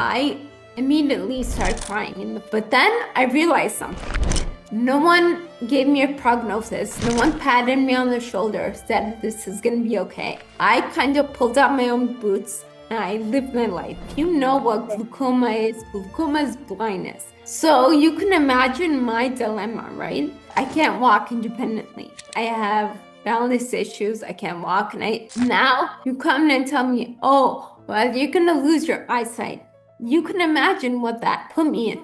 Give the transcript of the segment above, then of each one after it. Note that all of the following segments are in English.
I immediately started crying. But then I realized something. No one gave me a prognosis. No one patted me on the shoulder, said this is going to be okay. I kind of pulled out my own boots and I lived my life. You know what glaucoma is. Glaucoma is blindness. So you can imagine my dilemma, right? I can't walk independently. I have balance issues. I can't walk. And now you come and tell me, oh, well, you're going to lose your eyesight. You can imagine what that put me in.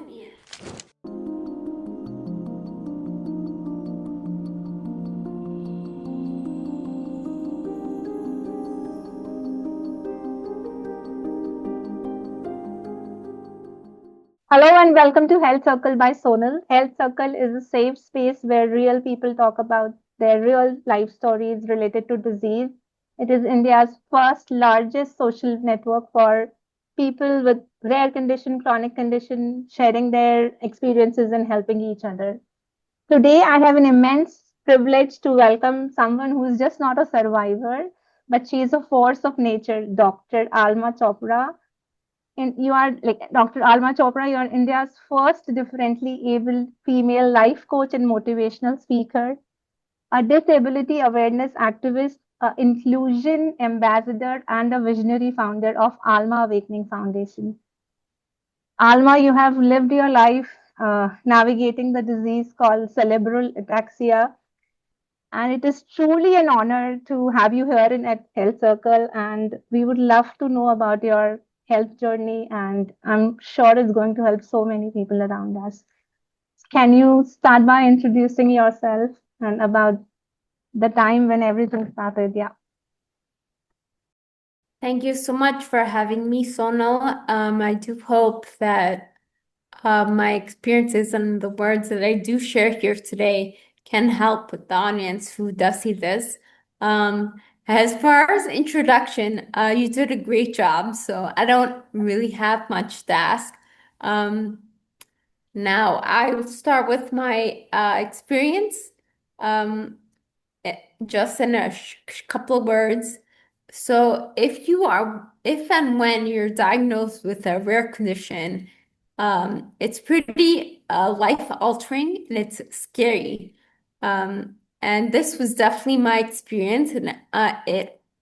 Hello and welcome to Health Circle by Sonal. Health Circle is a safe space where real people talk about their real life stories related to disease. It is India's first largest social network for people with rare condition, chronic condition, sharing their experiences and helping each other. Today, I have an immense privilege to welcome someone who is just not a survivor, but she is a force of nature, Dr. Alma Chopra. And you are like Dr. Alma Chopra, you are India's first differently able female life coach and motivational speaker, a disability awareness activist, a inclusion ambassador, and a visionary founder of Alma Awakening Foundation. Alma, you have lived your life navigating the disease called cerebral ataxia, and it is truly an honor to have you here in at Health Circle. And we would love to know about your health journey. And I'm sure it's going to help so many people around us. Can you start by introducing yourself and about the time when everything started? Yeah. Thank you so much for having me, Sonal. I do hope that my experiences and the words that I do share here today can help with the audience who does see this. As far as introduction, you did a great job, so I don't really have much to ask. Now, I will start with my experience, just in a couple of words. So, if and when you're diagnosed with a rare condition, it's pretty life-altering and it's scary. And this was definitely my experience, and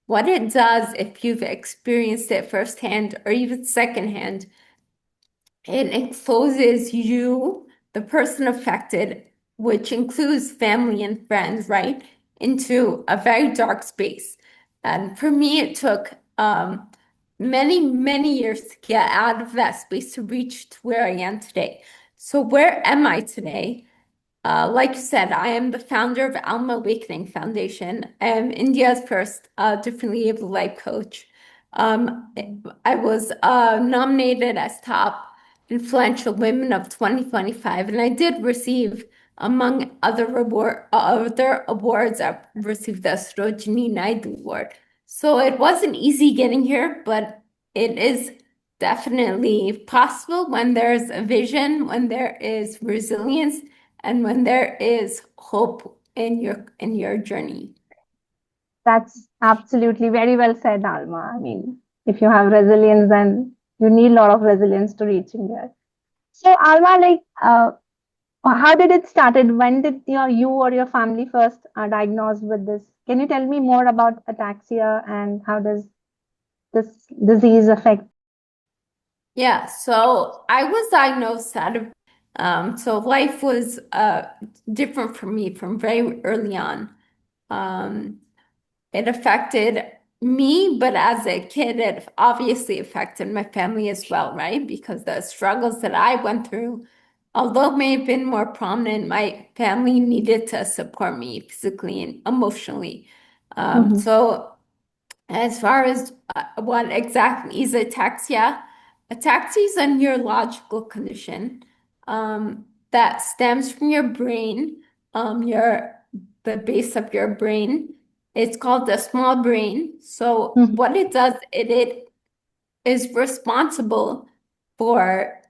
what it does if you've experienced it firsthand or even secondhand, it exposes you, the person affected, which includes family and friends, right, into a very dark space. And for me, it took many, many years to get out of that space to reach to where I am today. So where am I today? Like you said, I am the founder of Alma Awakening Foundation. I am India's first differently able life coach. I was nominated as top influential women of 2025, and I did receive, among other awards, I received the Sarojini Naidu Award. So it wasn't easy getting here, but it is definitely possible when there's a vision, when there is resilience, and when there is hope in your journey. That's absolutely very well said, Alma. I mean, if you have resilience, then you need a lot of resilience to reaching there. So, Alma, how did it started? When did you or your family first diagnosed with this? Can you tell me more about ataxia and how does this disease affect? Yeah, so I was diagnosed so life was different for me from very early on. It affected me, but as a kid, it obviously affected my family as well, right? Because the struggles that I went through, although may have been more prominent, my family needed to support me physically and emotionally. So as far as what exactly is ataxia, ataxia is a neurological condition that stems from your brain, the base of your brain. It's called the small brain. So what it does, it is responsible for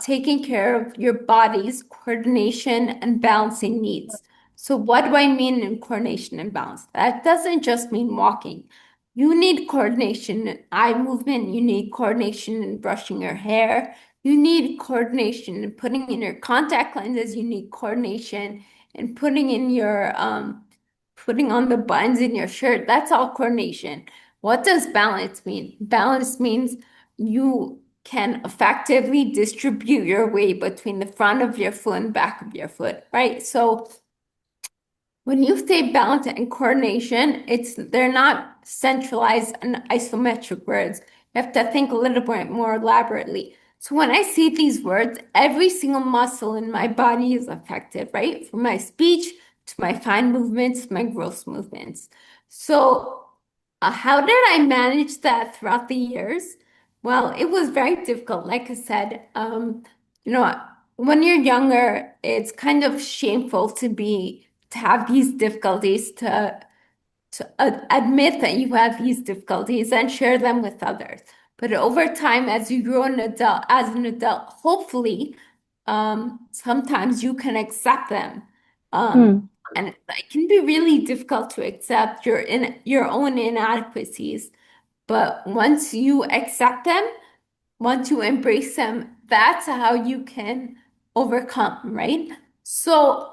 taking care of your body's coordination and balancing needs. So what do I mean in coordination and balance? That doesn't just mean walking. You need coordination in eye movement. You need coordination in brushing your hair. You need coordination in putting in your contact lenses. You need coordination in putting on the buttons in your shirt. That's all coordination. What does balance mean? Balance means you can effectively distribute your weight between the front of your foot and back of your foot, right? So when you say balance and coordination, they're not centralized and isometric words. You have to think a little bit more elaborately. So when I say these words, every single muscle in my body is affected, right? From my speech to my fine movements, my gross movements. So how did I manage that throughout the years? Well, it was very difficult. Like I said, you know, when you're younger, it's kind of shameful to have these difficulties, to admit that you have these difficulties and share them with others. But over time, as you grow as an adult, hopefully, sometimes you can accept them. Hmm. And it can be really difficult to accept your own inadequacies. But once you accept them, once you embrace them, that's how you can overcome, right? So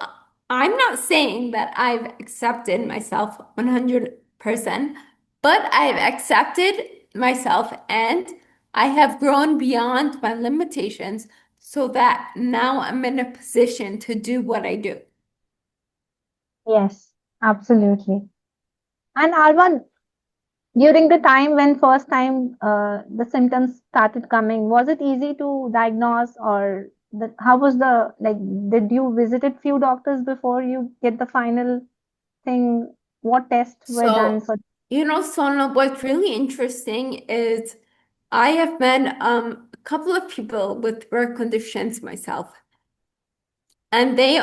I'm not saying that I've accepted myself 100%, but I've accepted myself and I have grown beyond my limitations so that now I'm in a position to do what I do. Yes, absolutely. And Alma, during the time when first time the symptoms started coming, was it easy to diagnose, or how was the like? Did you visited few doctors before you get the final thing? What tests were done So, for? Sonal, what's really interesting is I have met a couple of people with rare conditions myself, and they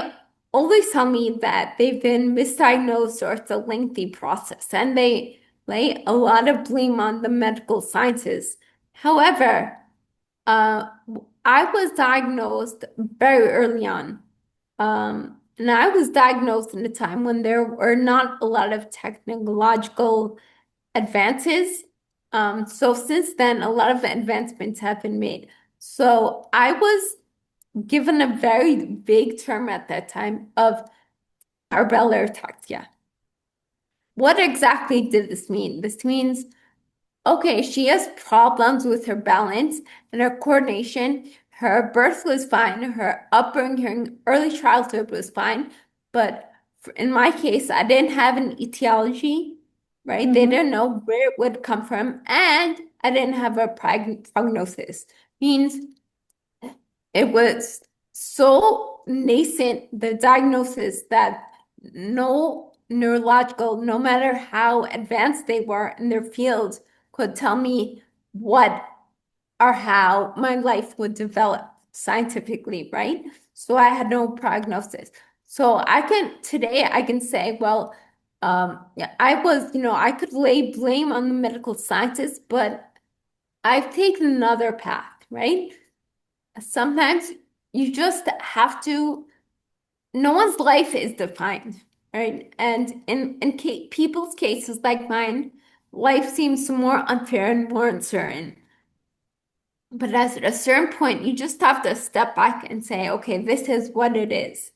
always tell me that they've been misdiagnosed or it's a lengthy process, and they lay a lot of blame on the medical sciences. However, uh, I was diagnosed very early on. And I was diagnosed in a time when there were not a lot of technological advances. So since then, a lot of advancements have been made. So I was given a very vague term at that time of cerebellar ataxia. What exactly did this mean? This means, okay, she has problems with her balance and her coordination. Her birth was fine. Her upbringing, her early childhood was fine. But in my case, I didn't have an etiology, right? They Mm-hmm. didn't know where it would come from. And I didn't have a prognosis. Means it was so nascent, the diagnosis, that no neurological, no matter how advanced they were in their fields, could tell me what or how my life would develop scientifically, right? So I had no prognosis. So today I can say, well, yeah, I could lay blame on the medical scientists, but I've taken another path, right? Sometimes you just have to, no one's life is defined, right? And in people's cases like mine, life seems more unfair and more uncertain. But at a certain point, you just have to step back and say, okay, this is what it is,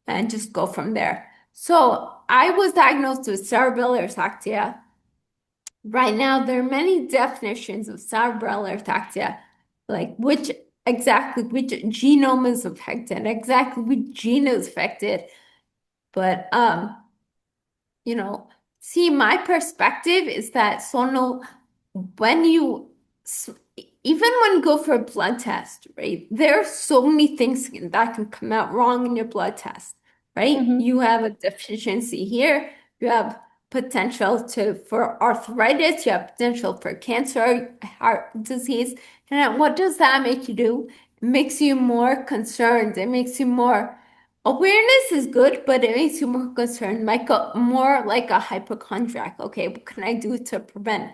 and just go from there. So I was diagnosed with cerebellar ataxia. Right now, there are many definitions of cerebellar ataxia, like which genome is affected, exactly which gene is affected. But you know, see, my perspective is that Sonal, when you s- even when you go for a blood test, right? There are so many things that can come out wrong in your blood test, right? Mm-hmm. You have a deficiency here, you have potential for arthritis, you have potential for cancer, heart disease. And what does that make you do? It makes you more concerned. It makes you more Awareness is good, but it makes you more concerned, more like a hypochondriac. Okay, what can I do to prevent,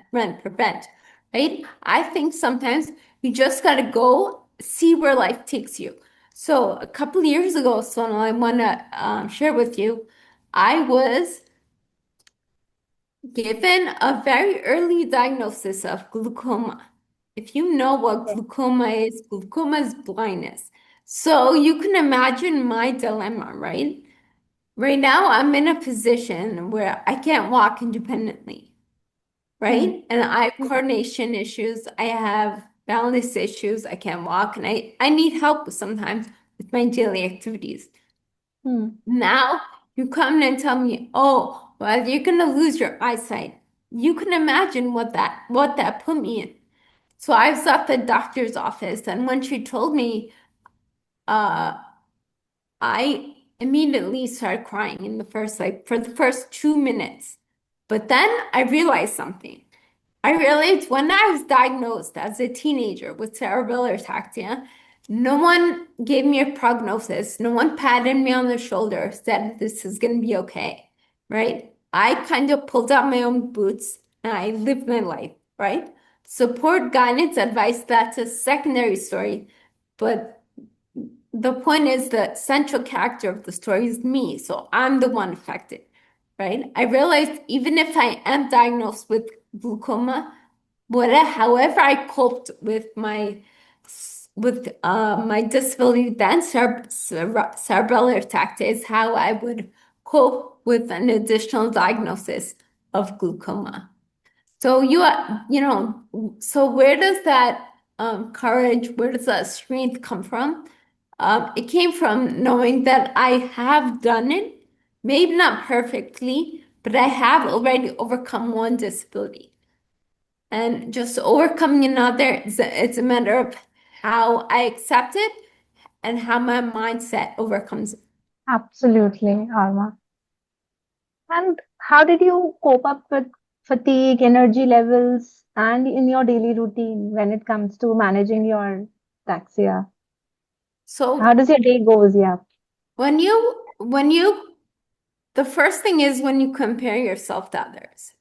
right? I think sometimes you just gotta go see where life takes you. So a couple of years ago, Sonal, I wanna share with you, I was Given a very early diagnosis of glaucoma, if you know what Okay. glaucoma is blindness. So you can imagine my dilemma, right? Right now, I'm in a position where I can't walk independently, Hmm. right? And I have Yeah. coordination issues, I have balance issues, I can't walk, and I need help sometimes with my daily activities. Hmm. Now you come and tell me, oh, well, you're gonna lose your eyesight. You can imagine what that put me in. So I was at the doctor's office, and when she told me, uh, I immediately started crying in the first, like, for the first 2 minutes. But then I realized something. I realized when I was diagnosed as a teenager with cerebellar ataxia, no one gave me a prognosis. No one patted me on the shoulder, said this is going to be okay, right? I kind of pulled out my own boots and I lived my life, right? Support, guidance, advice, that's a secondary story. But the point is the central character of the story is me. So I'm the one affected, right? I realized even if I am diagnosed with glaucoma, however I coped with my disability then, cerebellar ataxia is how I would cope with an additional diagnosis of glaucoma. So so where does that courage, where does that strength come from? It came from knowing that I have done it, maybe not perfectly, but I have already overcome one disability. And just overcoming another, it's a matter of how I accept it and how my mindset overcomes it. Absolutely, Alma. And how did you cope up with fatigue, energy levels, and in your daily routine when it comes to managing your ataxia? How So does your day goes? Yeah. when you the first thing is when you compare yourself to others.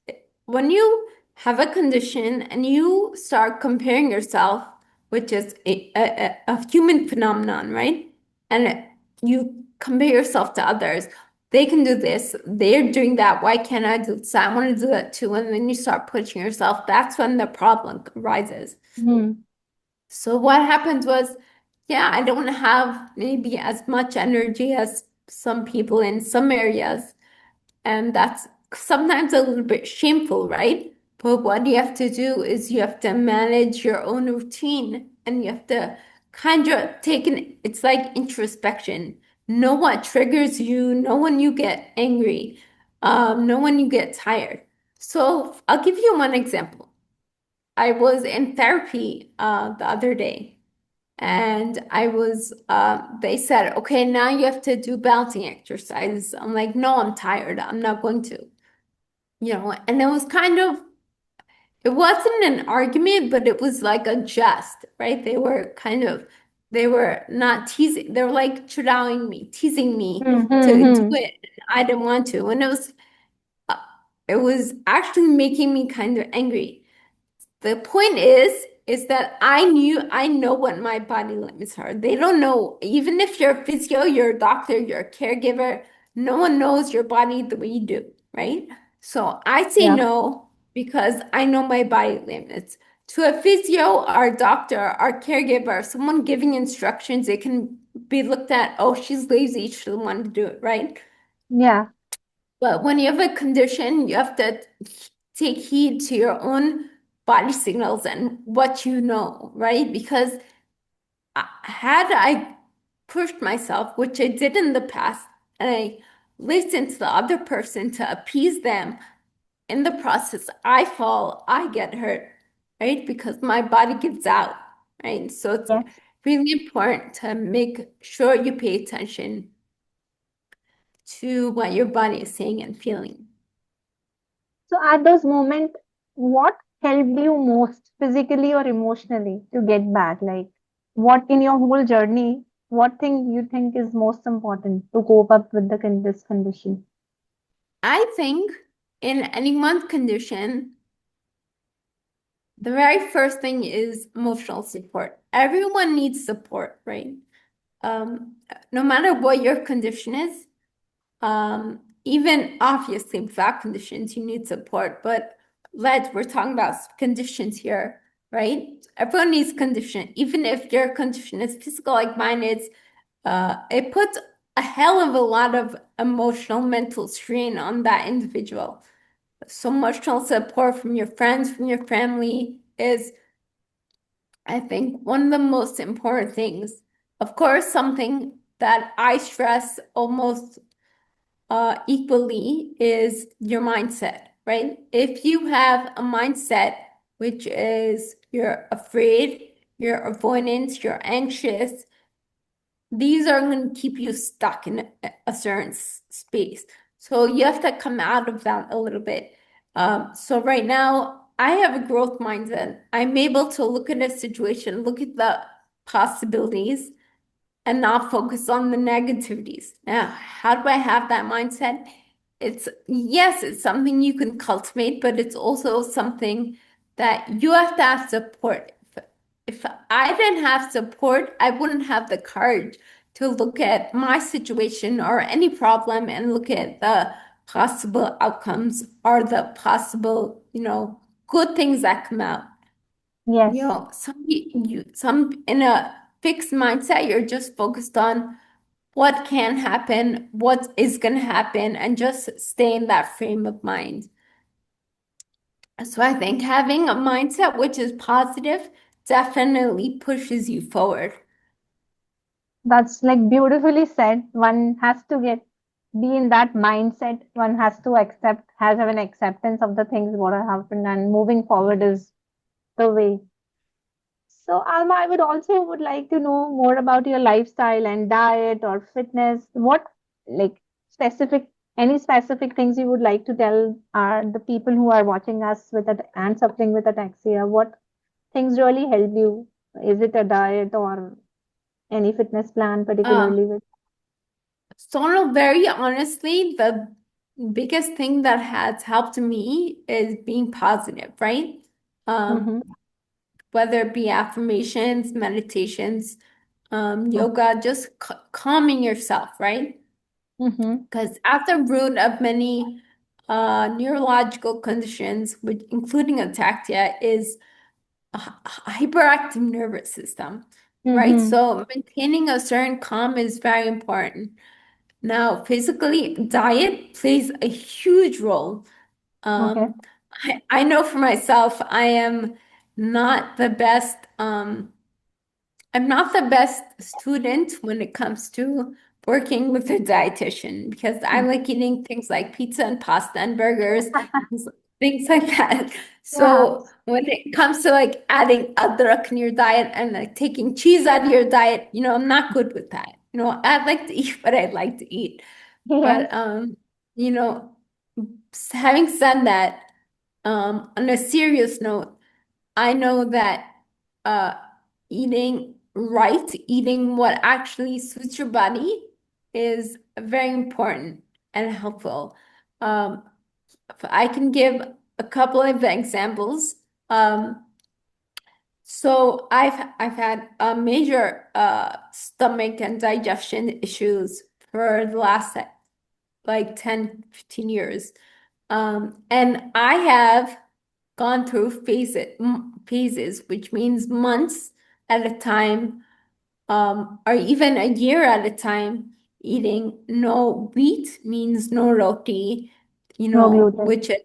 When you have a condition and you start comparing yourself, which is a human phenomenon, right? And you compare yourself to others. They can do this, they're doing that. Why can't I do this? I want to do that too. And then you start pushing yourself. That's when the problem arises. Hmm. So what happened was, yeah, I don't have maybe as much energy as some people in some areas. And that's sometimes a little bit shameful, right? But what you have to do is you have to manage your own routine and you have to kind of it's like introspection. Know what triggers you, know when you get angry, know when you get tired. So I'll give you one example. I was in therapy the other day and they said, okay, now you have to do balancing exercises. I'm like, no, I'm tired. I'm not going to, and it wasn't an argument, but it was like a jest, right? They were not teasing. They were like chidowing me, teasing me to do Mm-hmm. it. I didn't want to. And uh, it was actually making me kind of angry. The point is that I know what my body limits are. They don't know, even if you're a physio, you're a doctor, you're a caregiver, no one knows your body the way you do, right? So I say Yeah. no because I know my body limits. To a physio, our doctor, our caregiver, someone giving instructions, it can be looked at, oh, she's lazy, she doesn't want to do it, right? Yeah. But when you have a condition, you have to take heed to your own body signals and what you know, right? Because had I pushed myself, which I did in the past, and I listened to the other person to appease them, in the process, I fall, I get hurt, right? Because my body gives out, right? So it's Yes. really important to make sure you pay attention to what your body is saying and feeling. So at those moments, what helped you most physically or emotionally to get back? Like, what in your whole journey, what thing you think is most important to cope up with this condition? I think in anyone's condition, the very first thing is emotional support. Everyone needs support, right? No matter what your condition is, even obviously without conditions, you need support, but we're talking about conditions here, right? Everyone needs condition. Even if your condition is physical like mine is, it puts a hell of a lot of emotional, mental strain on that individual. So emotional support from your friends, from your family is, I think, one of the most important things. Of course, something that I stress almost equally is your mindset, right? If you have a mindset which is you're afraid, you're avoidant, you're anxious, these are going to keep you stuck in a certain space. So you have to come out of that a little bit. So right now, I have a growth mindset. I'm able to look at a situation, look at the possibilities, and not focus on the negativities. Now, how do I have that mindset? It's yes, it's something you can cultivate, but it's also something that you have to have support. If I didn't have support, I wouldn't have the courage to look at my situation or any problem and look at the possible outcomes or the possible, good things that come out. Yes, Some in a fixed mindset, you're just focused on what can happen, what is going to happen, and just stay in that frame of mind. So I think having a mindset which is positive definitely pushes you forward. that's like beautifully said. One has to be in that mindset. One has to have an acceptance of the things what have happened, and moving forward is the way. So, Alma, I would like to know more about your lifestyle and diet or fitness. What like specific any specific things you would like to tell are the people who are watching us with it and suffering with ataxia? What things really help you? Is it a diet or any fitness plan Um, particularly with? so very honestly, the biggest thing that has helped me is being positive, right? Um, Mm-hmm. whether it be affirmations, meditations, yoga, just calming yourself, right? Mm-hmm. Because at the root of many neurological conditions, which including ataxia, is a hyperactive nervous system, right? Mm-hmm. So maintaining a certain calm is very important. Now, physically, diet plays a huge role. Okay. Um, I know for myself, I am not the best. I'm not the best student when it comes to working with a dietitian because I Mm. like eating things like pizza and pasta and burgers, things like that. Yeah. So when it comes to like adding adrak in your diet and like taking cheese out of your diet, I'm not good with that. I'd like to eat what I'd like to eat. Yes. But you know, having said that, on a serious note, I know that uh, eating right, eating what actually suits your body is very important and helpful. Um, I can give a couple of examples. Um, so I've had a major stomach and digestion issues for the last like 10, 15 years. And I have gone through phases, which means months at a time, or even a year at a time, eating no wheat means no roti, No gluten. which is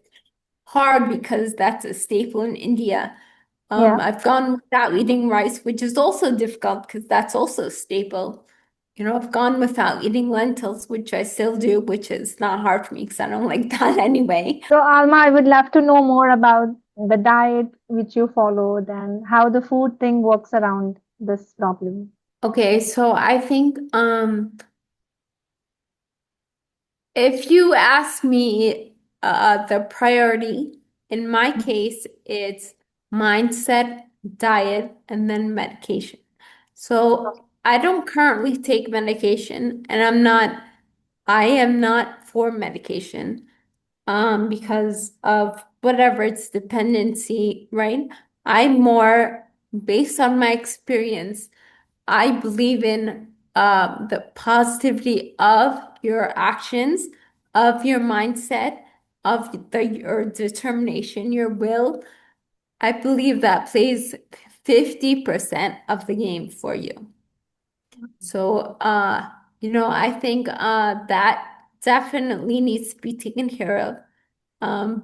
hard because that's a staple in India. Yeah. I've gone without eating rice, which is also difficult because that's also a staple. I've gone without eating lentils, which I still do, which is not hard for me because I don't like that anyway. So, Alma, I would love to know more about the diet which you followed and how the food thing works around this problem. Okay, so I think if you ask me the priority, in my case, it's mindset, diet, and then medication. So I don't currently take medication, and I am not for medication because of whatever its dependency, right? I'm more based on my experience. I believe in the positivity of your actions, of your mindset, of your determination, your will, I believe that plays 50% of the game for you. So, I think that definitely needs to be taken care of.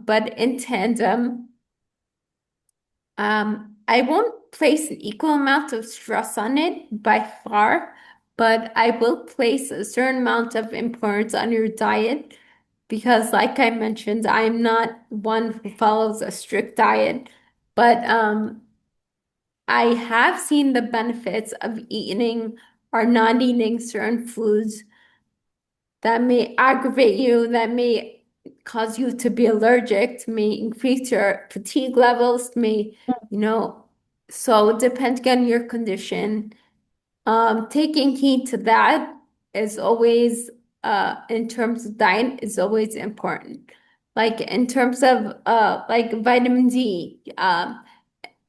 But in tandem, I won't place an equal amount of stress on it by far, but I will place a certain amount of importance on your diet because, like I mentioned, I'm not one who follows a strict diet, but I have seen the benefits of eating or not eating certain foods that may aggravate you, that may cause you to be allergic, may increase your fatigue levels, so depending on your condition, taking heed to that is always, in terms of diet, is always important. Like in terms of, like vitamin D,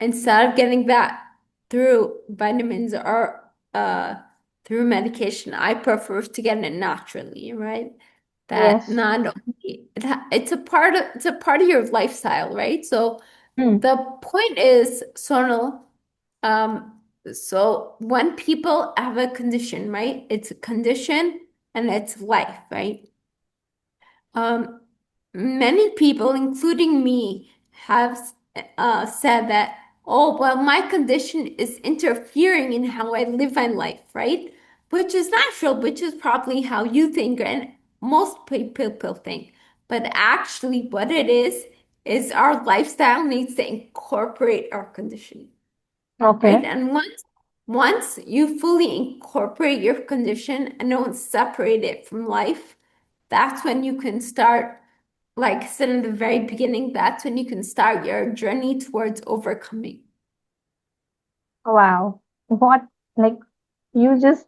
instead of getting that through vitamins or through medication, I prefer to get it naturally, right? That Yes. not only it's a part of your lifestyle, right? So Mm. the point is, Sonal, um, so when people have a condition, right? It's a condition and it's life, right? Um, Many people, including me, have said that, oh, well, my condition is interfering in how I live my life, right? Which is natural, which is probably how you think and most people think. But actually, what it is our lifestyle needs to incorporate our condition, right? Okay. And once you fully incorporate your condition and don't separate it from life, that's when you can start, like I said in the very beginning, that's when you can start your journey towards overcoming. Wow. What, like, you just,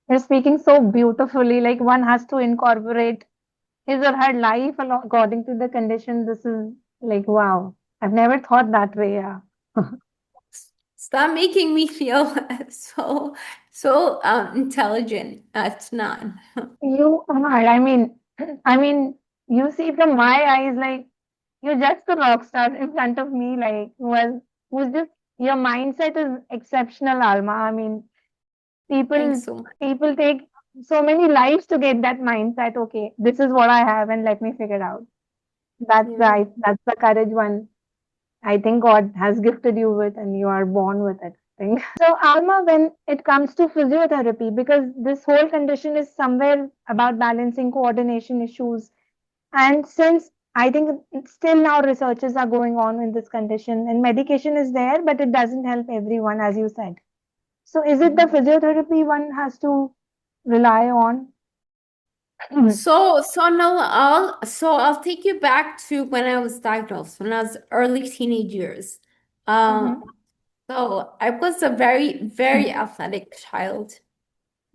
you're speaking so beautifully. Like, one has to incorporate his or her life according to the condition. This is like, wow. I've never thought that way. Yeah. Stop making me feel so intelligent. It's not. You are. I mean, you see from my eyes, like, you're just a rock star in front of me, like, who's just, your mindset is exceptional, Alma. I mean, Thanks people, so much. people take so many lives to get that mindset. Okay, this is what I have, and let me figure it out. Yeah. That's the courage one I think God has gifted you with, and you are born with it. I think. So, Alma, when it comes to physiotherapy, because this whole condition is somewhere about balancing coordination issues, and since I think still now researches are going on in this condition, and medication is there, but it doesn't help everyone, as you said. So, is it the Mhm. physiotherapy one has to rely on? So I'll take you back to when I was diagnosed, when I was early teenage years. Mm-hmm. Um, so I was a very, very athletic child.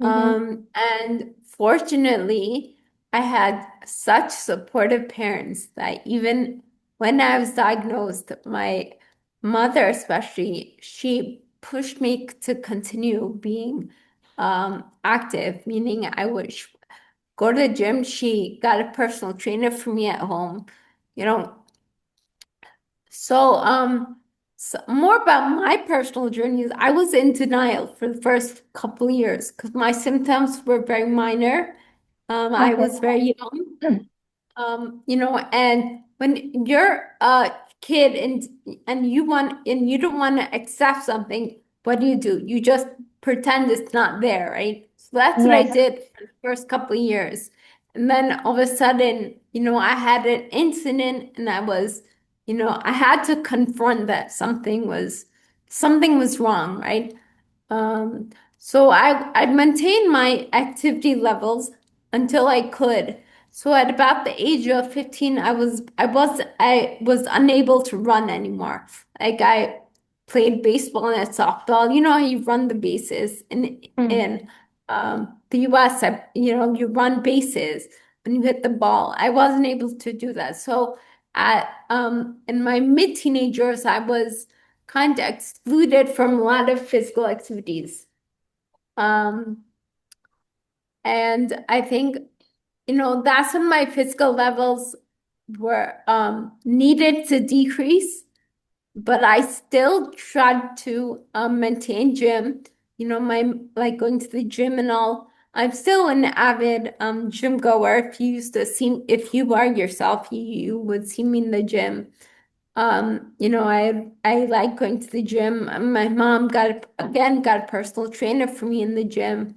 Mm-hmm. And fortunately, I had such supportive parents that even when I was diagnosed, my mother especially, she pushed me to continue being active, meaning I would go to the gym. She got a personal trainer for me at home, you know, so, more about my personal journey is I was in denial for the first couple of years because my symptoms were very minor. I Okay. was very young. And when you're a kid and you don't want to accept something, what do? You just pretend it's not there, right? So that's what I Yes. did for the first couple of years. And then all of a sudden, I had an incident and I had to confront that something was wrong, right? Um, so I maintained my activity levels until I could. So at about the age of 15, I was unable to run anymore. Like I played baseball and softball. You know how you run the bases Mm. in the US. You run bases when you hit the ball. I wasn't able to do that. So at in my mid-teenage years, I was kind of excluded from a lot of physical activities. Um, and I think. that's when my physical levels were needed to decrease, but I still tried to maintain gym, my like going to the gym and all. I'm still an avid gym goer. If you are yourself, you would see me in the gym. I like going to the gym. My mom got a personal trainer for me in the gym.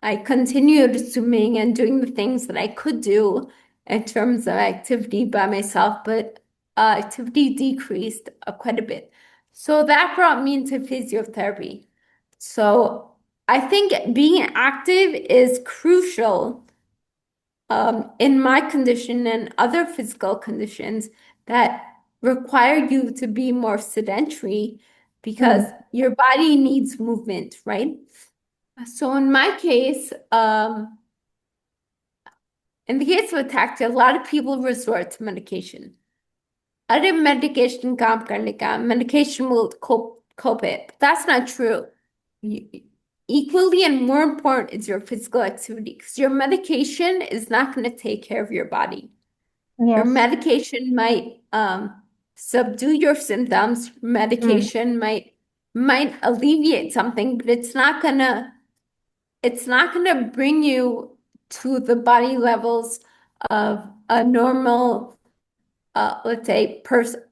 I continued swimming and doing the things that I could do in terms of activity by myself, but activity decreased quite a bit. So that brought me into physiotherapy. So I think being active is crucial in my condition and other physical conditions that require you to be more sedentary because Hmm. your body needs movement, right? So in my case, in the case of ataxia, a lot of people resort to medication. अरे medication काम करने का medication will cope it. But that's not true. Equally and more important is your physical activity because your medication is not going to take care of your body. Your Yes. medication might subdue your symptoms. Hmm. Medication might alleviate something, but it's not gonna bring you to the body levels of a normal, let's say,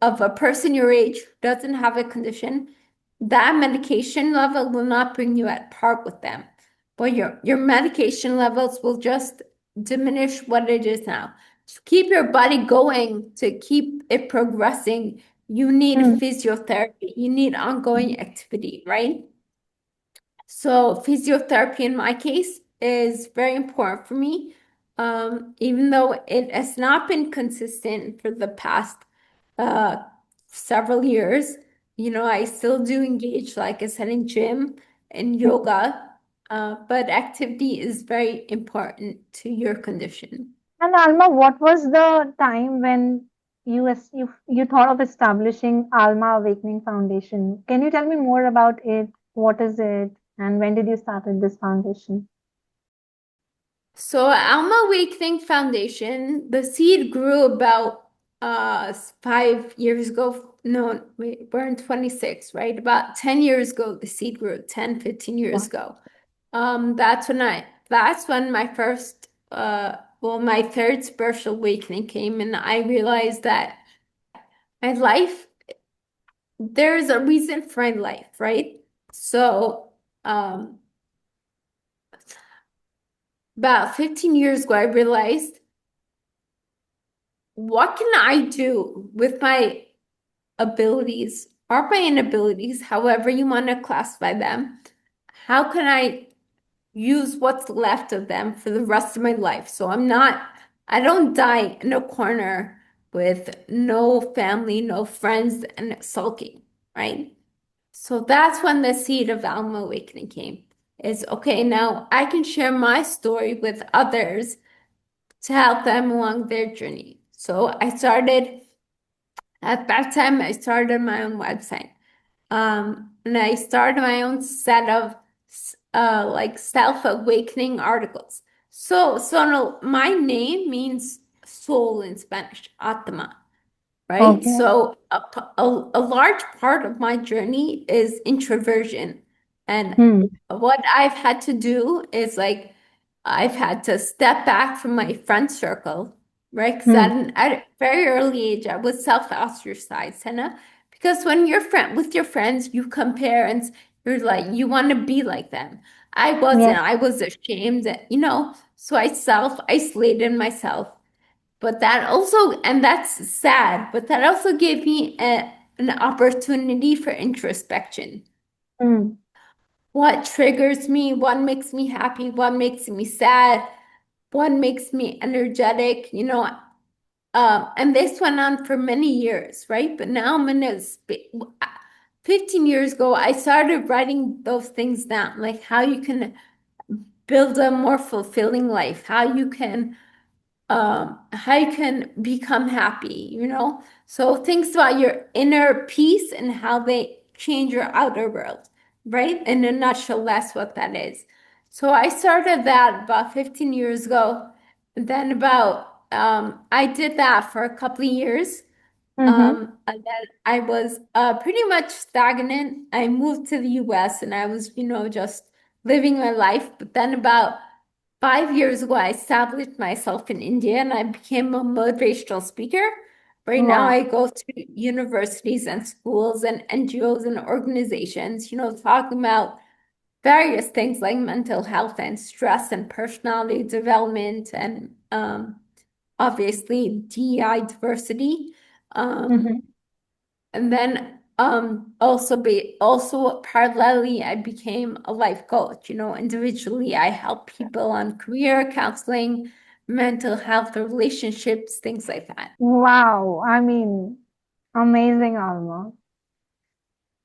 a person your age who doesn't have a condition. That medication level will not bring you at par with them. But your medication levels will just diminish what it is now. To keep your body going, to keep it progressing, you need Hmm. physiotherapy. You need ongoing activity, right? So physiotherapy in my case is very important for me. Even though it has not been consistent for the past uh, several years, I still do engage, like I said, in gym and yoga, but activity is very important to your condition. And Alma, what was the time when you thought of establishing Alma Awakening Foundation? Can you tell me more about it? What is it? And when did you start with this foundation? So Alma Awakening Foundation, the seed grew about 5 years ago. No, we're in 26, right? About 10 years ago, the seed grew 10, 15 years Wow. ago. That's when my first my third spiritual awakening came, and I realized that my life, there's a reason for my life, right? So um about 15 years ago, I realized, what can I do with my abilities or my inabilities, however you want to classify them? How can I use what's left of them for the rest of my life? So I don't die in a corner with no family, no friends, and sulking, right? So that's when the seed of Alma Awakening came. Is okay, now I can share my story with others to help them along their journey. So at that time, I started my own website. And I started my own set of like self-awakening articles. So no, my name means soul in Spanish, Atma, right? Okay. So a large part of my journey is introversion. And Hmm. what I've had to do is like, I've had to step back from my friend circle, right? Because Hmm. at a very early age, I was self-ostracized, Hannah. Because when you're with your friends, you compare and you're like, you want to be like them. I wasn't. Yes. I was ashamed, so I self-isolated myself. But that's sad, but that also gave me an opportunity for introspection. Hmm. What triggers me? What makes me happy? What makes me sad? What makes me energetic? And this went on for many years, right? But now 15 years ago, I started writing those things down, like how you can build a more fulfilling life, how you can become happy, So things about your inner peace and how they change your outer world, right? In a nutshell, that's what that is. So I started that about 15 years ago. then about I did that for a couple of years. Mm-hmm. And then I was pretty much stagnant. I moved to the US and I was, just living my life. But then about 5 years ago, I established myself in India and I became a motivational speaker. Right now, Wow. I go to universities and schools and NGOs and organizations, talking about various things like mental health and stress and personality development and obviously DEI diversity. Um, Mm-hmm. and then also parallelly, I became a life coach. Individually, I help people on career counseling, mental health, relationships, things like that. Wow. I mean, amazing, Alma.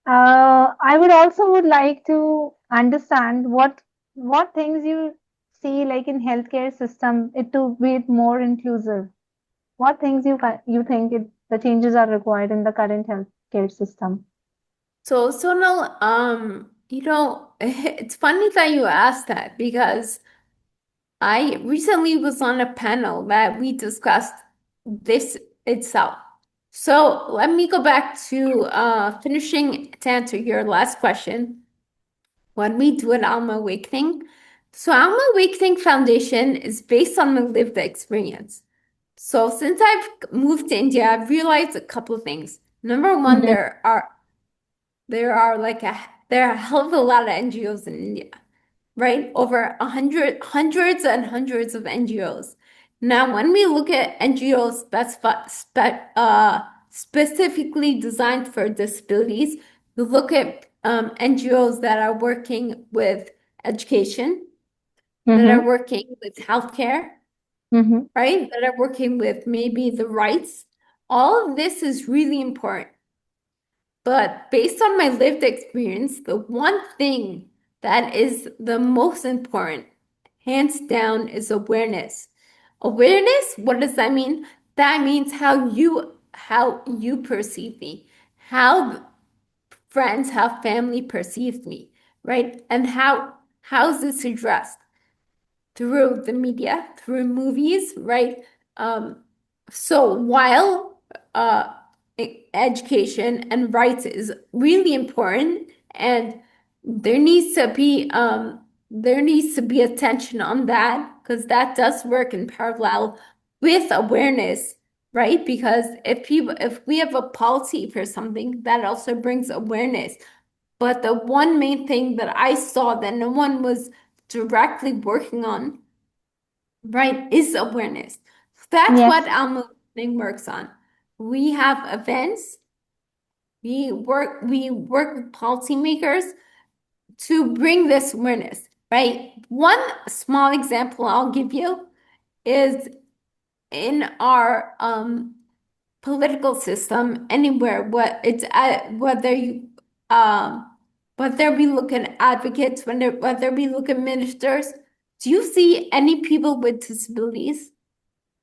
I would like to understand what things you see like in healthcare system it to be it more inclusive. What things you think the changes are required in the current healthcare system? So Sonal, it's funny that you asked that because I recently was on a panel that we discussed this itself. So let me go back to finishing to answer your last question. What we do at Alma Awakening. So Alma Awakening Foundation is based on my lived experience. So since I've moved to India, I've realized a couple of things. Number one, Mm-hmm. there are there are a hell of a lot of NGOs in India, right? Over hundreds and hundreds of NGOs. Now, when we look at NGOs specifically designed for disabilities, we look at NGOs that are working with education, that are Mm-hmm. working with healthcare, Mm-hmm. right? That are working with maybe the rights. All of this is really important. But based on my lived experience, the one thing that is the most important, hands down, is awareness. Awareness, what does that mean? That means how you perceive me, how friends, how family perceives me, right? And how's this addressed? Through the media, through movies, right? Um, so while education and rights is really important, and there needs to be attention on that because that does work in parallel with awareness, right? Because if we have a policy for something, that also brings awareness. But the one main thing that I saw that no one was directly working on, right, is awareness. That's what Yes. Alma Awakening works on. We have events, we work with policymakers to bring this awareness, right? One small example I'll give you is in our political system anywhere, um whether we look at advocates, whether we look at ministers, do you see any people with disabilities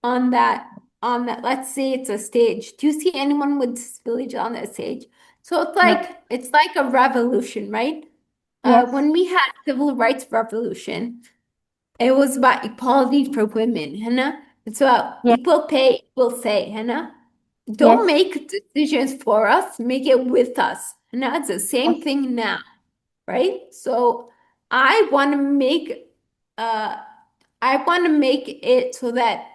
on that, let's say it's a stage? Do you see anyone with disabilities on that stage? So it's No. like it's like a revolution, right? Yes. When we had civil rights revolution, it was about equality for women, Hannah. It's about Yes. equal pay, equal say, Hannah. Don't Yes. make decisions for us, make it with us. And that's the same Yes. thing now, right? So I want to make uh I want to make it so that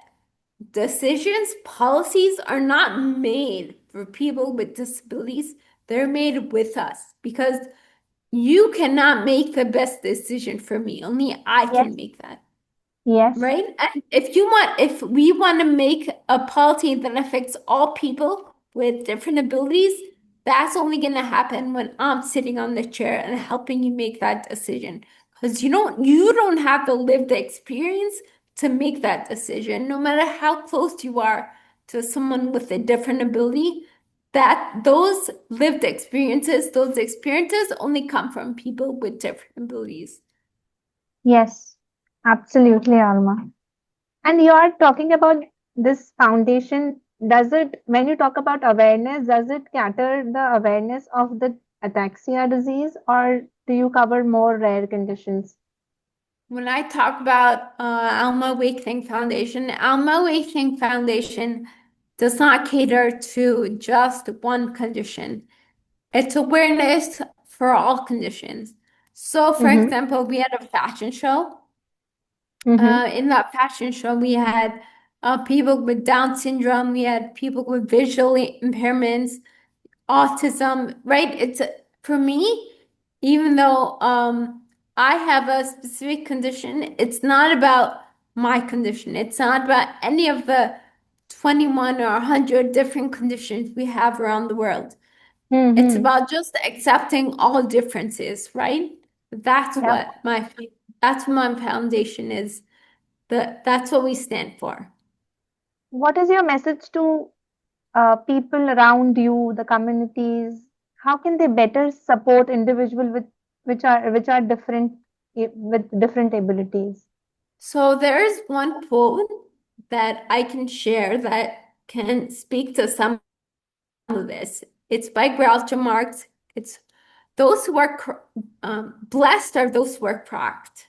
decisions, policies are not made for people with disabilities. They're made with us because you cannot make the best decision for me. Only I can Yes. make that. Yes. Right? And if we want to make a policy that affects all people with different abilities, that's only going to happen when I'm sitting on the chair and helping you make that decision. Because you don't have the lived experience to make that decision, no matter how close you are to someone with a different ability. That those lived experiences, those experiences only come from people with different abilities. Yes. Absolutely, Alma. And you are talking about this foundation. Does it, when you talk about awareness, does it cater the awareness of the ataxia disease, or do you cover more rare conditions? When I talk about Alma Awakening Foundation, Alma Awakening Foundation does not cater to just one condition. It's awareness for all conditions. So, for Mm-hmm. example, we had a fashion show. Mm-hmm. In that fashion show, we had people with Down syndrome, we had people with visual impairments, autism, right? It's for me, even though I have a specific condition, it's not about my condition. It's not about any of the 21 or 100 different conditions we have around the world. It's Mm-hmm. about just accepting all differences, right? That's Yep. what my that's what my foundation is. That's what we stand for. What is your message to people around you, the communities? How can they better support individual with which are different with different abilities? So there is one quote that I can share that can speak to some of this. It's by Groucho Marx. It's those who are blessed are those who are cracked,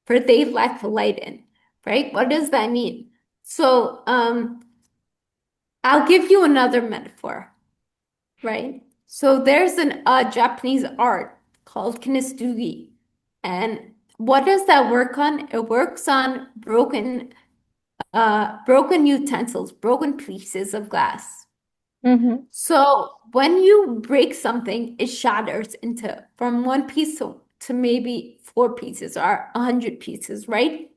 for they let the light in. Right? What does that mean? So I'll give you another metaphor. Right? So there's an Japanese art called kintsugi, and what does that work on? It works on broken utensils, broken pieces of glass. Mm-hmm. So when you break something, it shatters into from one piece to maybe four pieces or 100 pieces, right?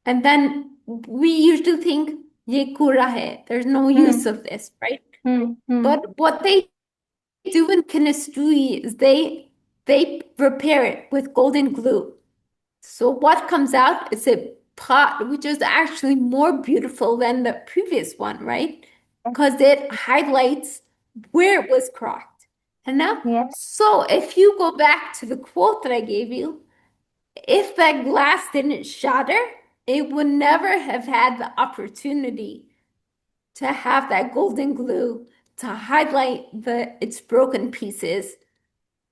And then we usually think, ye kura hai, there's no use of this, right? Mm-hmm. But what they do in Kinestui is they repair it with golden glue. So what comes out is a pot which is actually more beautiful than the previous one, right? Because it highlights where it was cracked. And now, Yes. so if you go back to the quote that I gave you, if that glass didn't shatter, it would never have had the opportunity to have that golden glue to highlight its broken pieces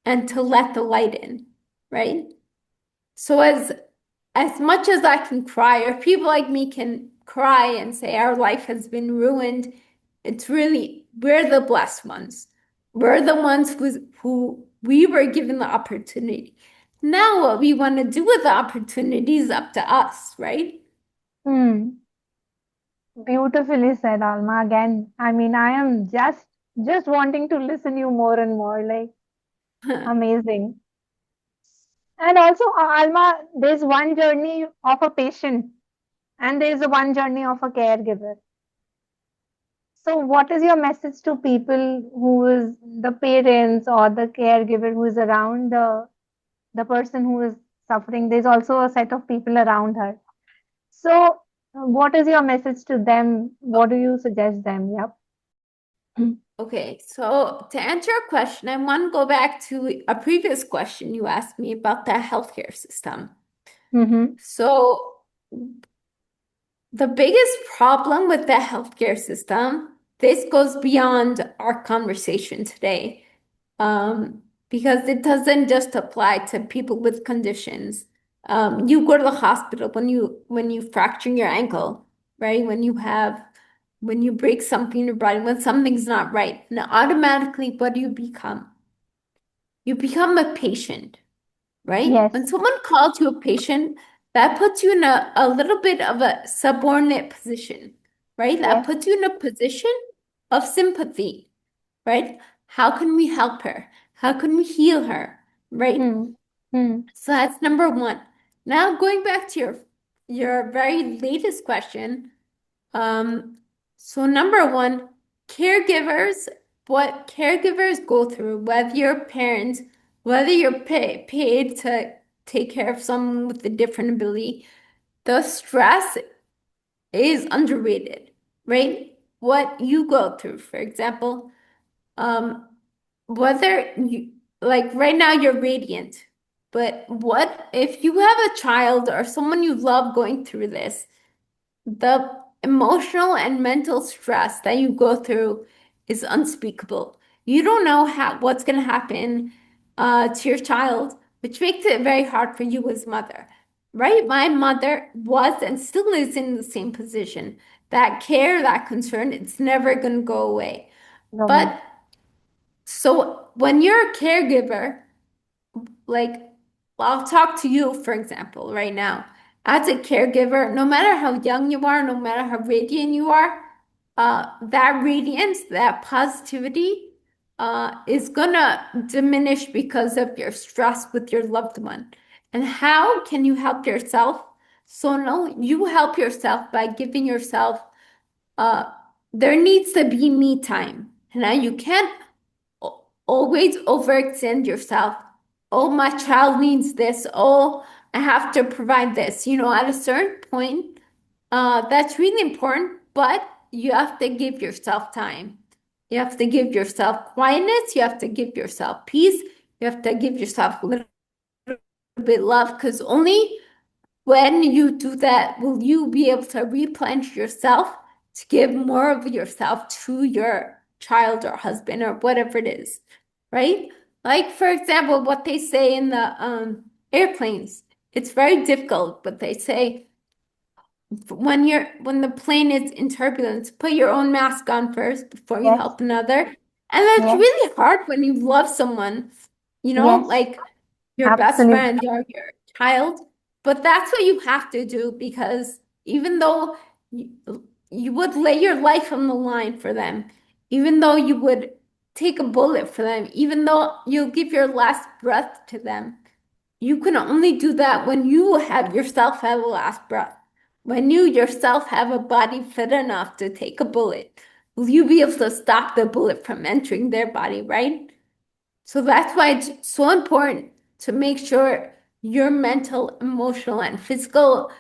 and to let the light in, right? So as much as I can cry, or people like me can cry and say our life has been ruined, it's really we're the blessed ones. We're the ones who we were given the opportunity. Now what we want to do with the opportunity is up to us, right? Hmm. Beautifully said, Alma. Again, I mean, I am just wanting to listen you more and more. Like amazing. And also, Alma, there's one journey of a patient, and there's a one journey of a caregiver. So, what is your message to people who is the parents or the caregiver who is around the person who is suffering? There's also a set of people around her. So, what is your message to them? What do you suggest them? Yep. Okay, so to answer a question, I want to go back to a previous question you asked me about the healthcare system. Mm-hmm. So the biggest problem with the healthcare system, this goes beyond our conversation today, because it doesn't just apply to people with conditions. You go to the hospital when you fracture your ankle, right? When you break something in your body, when something's not right, and automatically, what do you become? You become a patient, right? Yes. When someone calls you a patient, that puts you in a little bit of a subordinate position, right? That Yes. puts you in a position of sympathy, right? How can we help her? How can we heal her, right? Hmm. Hmm. So that's number one. Now going back to your very latest question, um, so number one, caregivers, what caregivers go through, whether you're parents, whether you're paid to take care of someone with a different ability, the stress is underrated, right? What you go through, for example, um, whether you like right now you're radiant, but what if you have a child or someone you love going through this? The emotional and mental stress that you go through is unspeakable. You don't know what's going to happen to your child, which makes it very hard for you as mother. right? My mother was and still is in the same position. That care, that concern, it's never going to go away. Right. But so when you're a caregiver, like, I'll talk to you, for example, right now. As a caregiver, no matter how young you are, no matter how radiant you are, that radiance, that positivity, is gonna diminish because of your stress with your loved one. And how can you help yourself? So no, you help yourself by giving yourself, uh, there needs to be me time. Now you can't always overextend yourself. Oh, my child needs this. Oh, I have to provide this. At a certain point, that's really important, but you have to give yourself time. You have to give yourself quietness. You have to give yourself peace. You have to give yourself a little bit love, because only when you do that, will you be able to replenish yourself to give more of yourself to your child or husband or whatever it is, right? Like, for example, what they say in the airplanes, it's very difficult, but they say when the plane is in turbulence, put your own mask on first before you Yes. help another. And that's Yes. really hard when you love someone, Yes. like your best Absolutely. friend or your child. But that's what you have to do, because even though you, you would lay your life on the line for them, even though you would take a bullet for them, even though you'll give your last breath to them, you can only do that when you have yourself have a last breath. When you yourself have a body fit enough to take a bullet, will you be able to stop the bullet from entering their body, right? So that's why it's so important to make sure your mental, emotional, and physical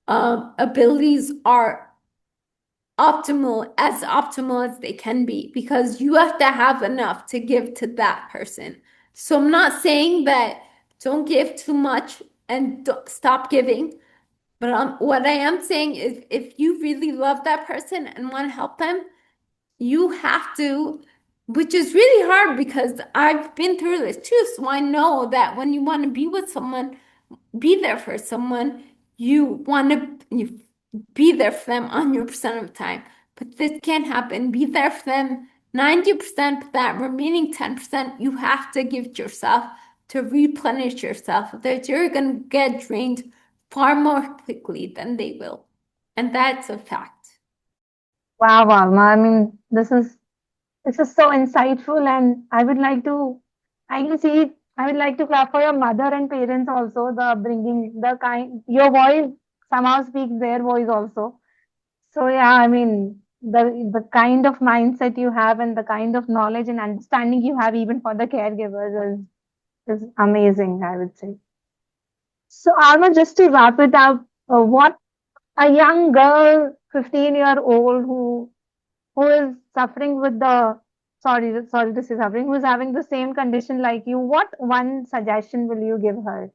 abilities are optimal as they can be, because you have to have enough to give to that person. So I'm not saying that don't give too much and stop giving, but what I am saying is if you really love that person and want to help them, you have to, which is really hard because I've been through this too. So I know that when you want to be with someone, be there for someone, you want to be there for them 100% of the time. But this can't happen. Be there for them 90%, but that remaining 10%, you have to give to yourself to replenish yourself. That you're going to get drained far more quickly than they will. And that's a fact. Wow, Alma. I mean, this is so insightful, and I can see, I would like to clap for your mother and parents also. The bringing the kind, your voice somehow speaks their voice also. So yeah, I mean, the kind of mindset you have and the kind of knowledge and understanding you have even for the caregivers is amazing, I would say. So Alma, just to wrap it up, what a young girl, 15-year-old who is suffering with the sorry to say suffering, who is having the same condition like you, what one suggestion will you give her?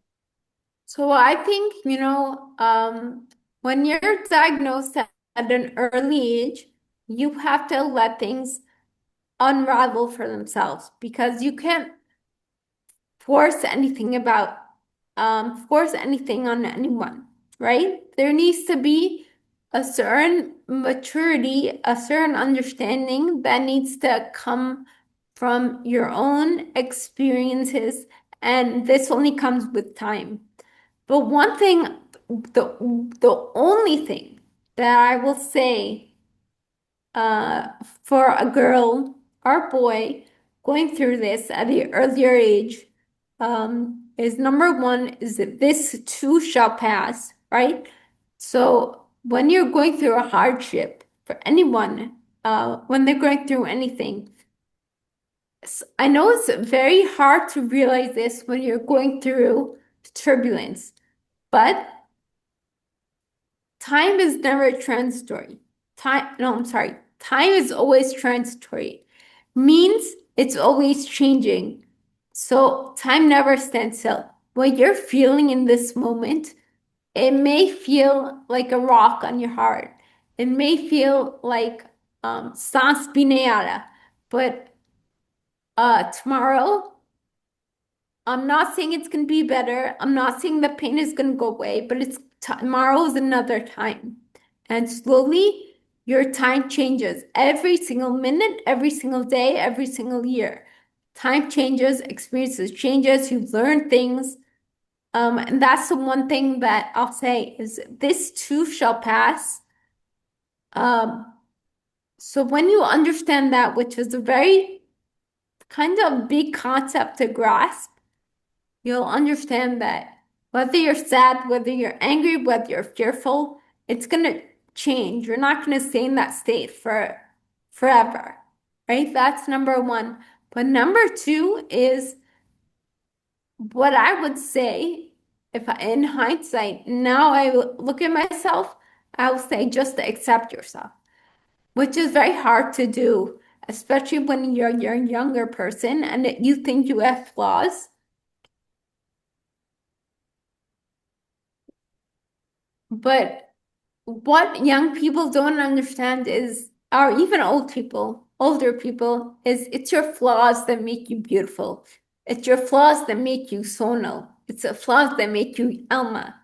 So I think, when you're diagnosed at an early age, you have to let things unravel for themselves, because you can't force anything force anything on anyone, right? There needs to be a certain maturity, a certain understanding that needs to come from your own experiences, and this only comes with time. But one thing, the only thing that I will say, uh, for a girl or boy going through this at an earlier age, is number one, is that this too shall pass, right? So when you're going through a hardship for anyone, when they're going through anything, I know it's very hard to realize this when you're going through turbulence, but time is never transitory. No, I'm sorry. Time is always transitory. Means it's always changing. So time never stands still. What you're feeling in this moment, it may feel like a rock on your heart. It may feel like sans pineata, but tomorrow, I'm not saying it's going to be better. I'm not saying the pain is going to go away, but it's tomorrow is another time. And slowly your time changes every single minute, every single day, every single year. Time changes, experiences changes, you learn things. And that's the one thing that I'll say is this too shall pass. Um, so when you understand that, which is a very kind of big concept to grasp, you'll understand that whether you're sad, whether you're angry, whether you're fearful, it's gonna change. You're not gonna stay in that state for forever, right? That's number one. But number two is what I would say if in hindsight, now I look at myself, I will say just to accept yourself, which is very hard to do, especially when you're a younger person and you think you have flaws. But what young people don't understand is, or even older people, is it's your flaws that make you beautiful. It's your flaws that make you Sonal. It's the flaws that make you Alma.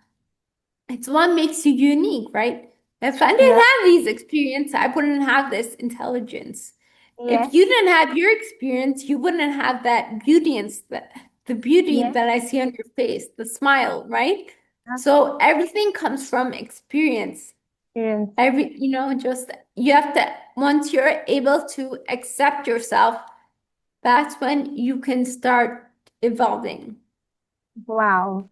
It's what makes you unique, right? If I didn't Yeah. have these experiences, I wouldn't have this intelligence. If you Yes. didn't have your experience, you wouldn't have that beauty and the beauty Yes. that I see on your face, the smile, right? Yeah. So everything comes from experience. Experience. Just you have to, once you're able to accept yourself, that's when you can start evolving. Wow.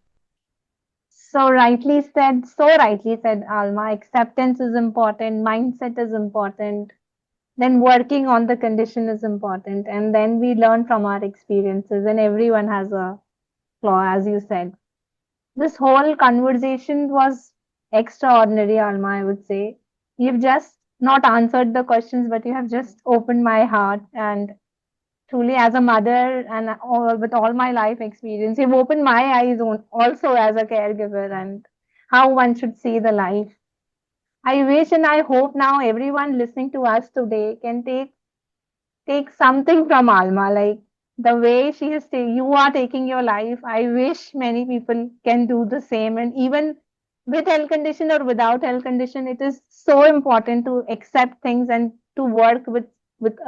So rightly said, Alma. Acceptance is important, mindset is important, then working on the condition is important, and then we learn from our experiences, and everyone has a flaw, as you said. This whole conversation was extraordinary, Alma, I would say. You've just not answered the questions, but you have just opened my heart. And truly, as a mother and with all my life experience, you've opened my eyes also as a caregiver and how one should see the life. I wish and I hope now everyone listening to us today can take something from Alma, like the way she is you are taking your life. I wish many people can do the same. And even with health condition or without health condition, it is so important to accept things and to work with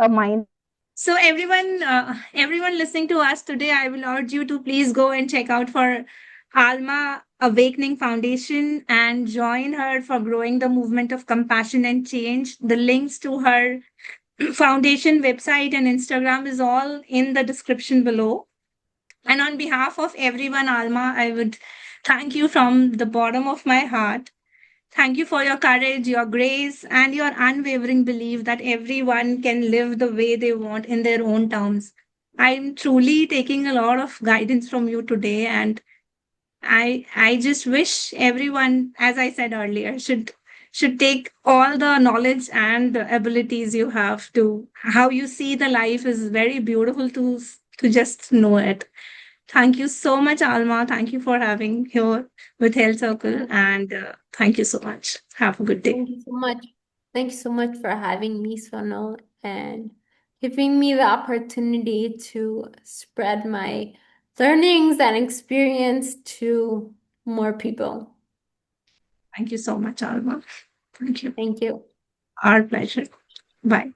a mind. So everyone listening to us today, I will urge you to please go and check out for Alma Awakening Foundation and join her for growing the movement of compassion and change. The links to her foundation website and Instagram is all in the description below. And on behalf of everyone, Alma, I would thank you from the bottom of my heart. Thank you for your courage, your grace, and your unwavering belief that everyone can live the way they want in their own terms. I'm truly taking a lot of guidance from you today, and I just wish everyone, as I said earlier, should take all the knowledge and the abilities you have to how you see the life is very beautiful to just know it. Thank you so much, Alma. Thank you for having here with Health Circle, and thank you so much. Have a good day. Thank you so much. Thank you so much for having me, Sonal, and giving me the opportunity to spread my learnings and experience to more people. Thank you so much, Alma. Thank you. Thank you. Our pleasure. Bye.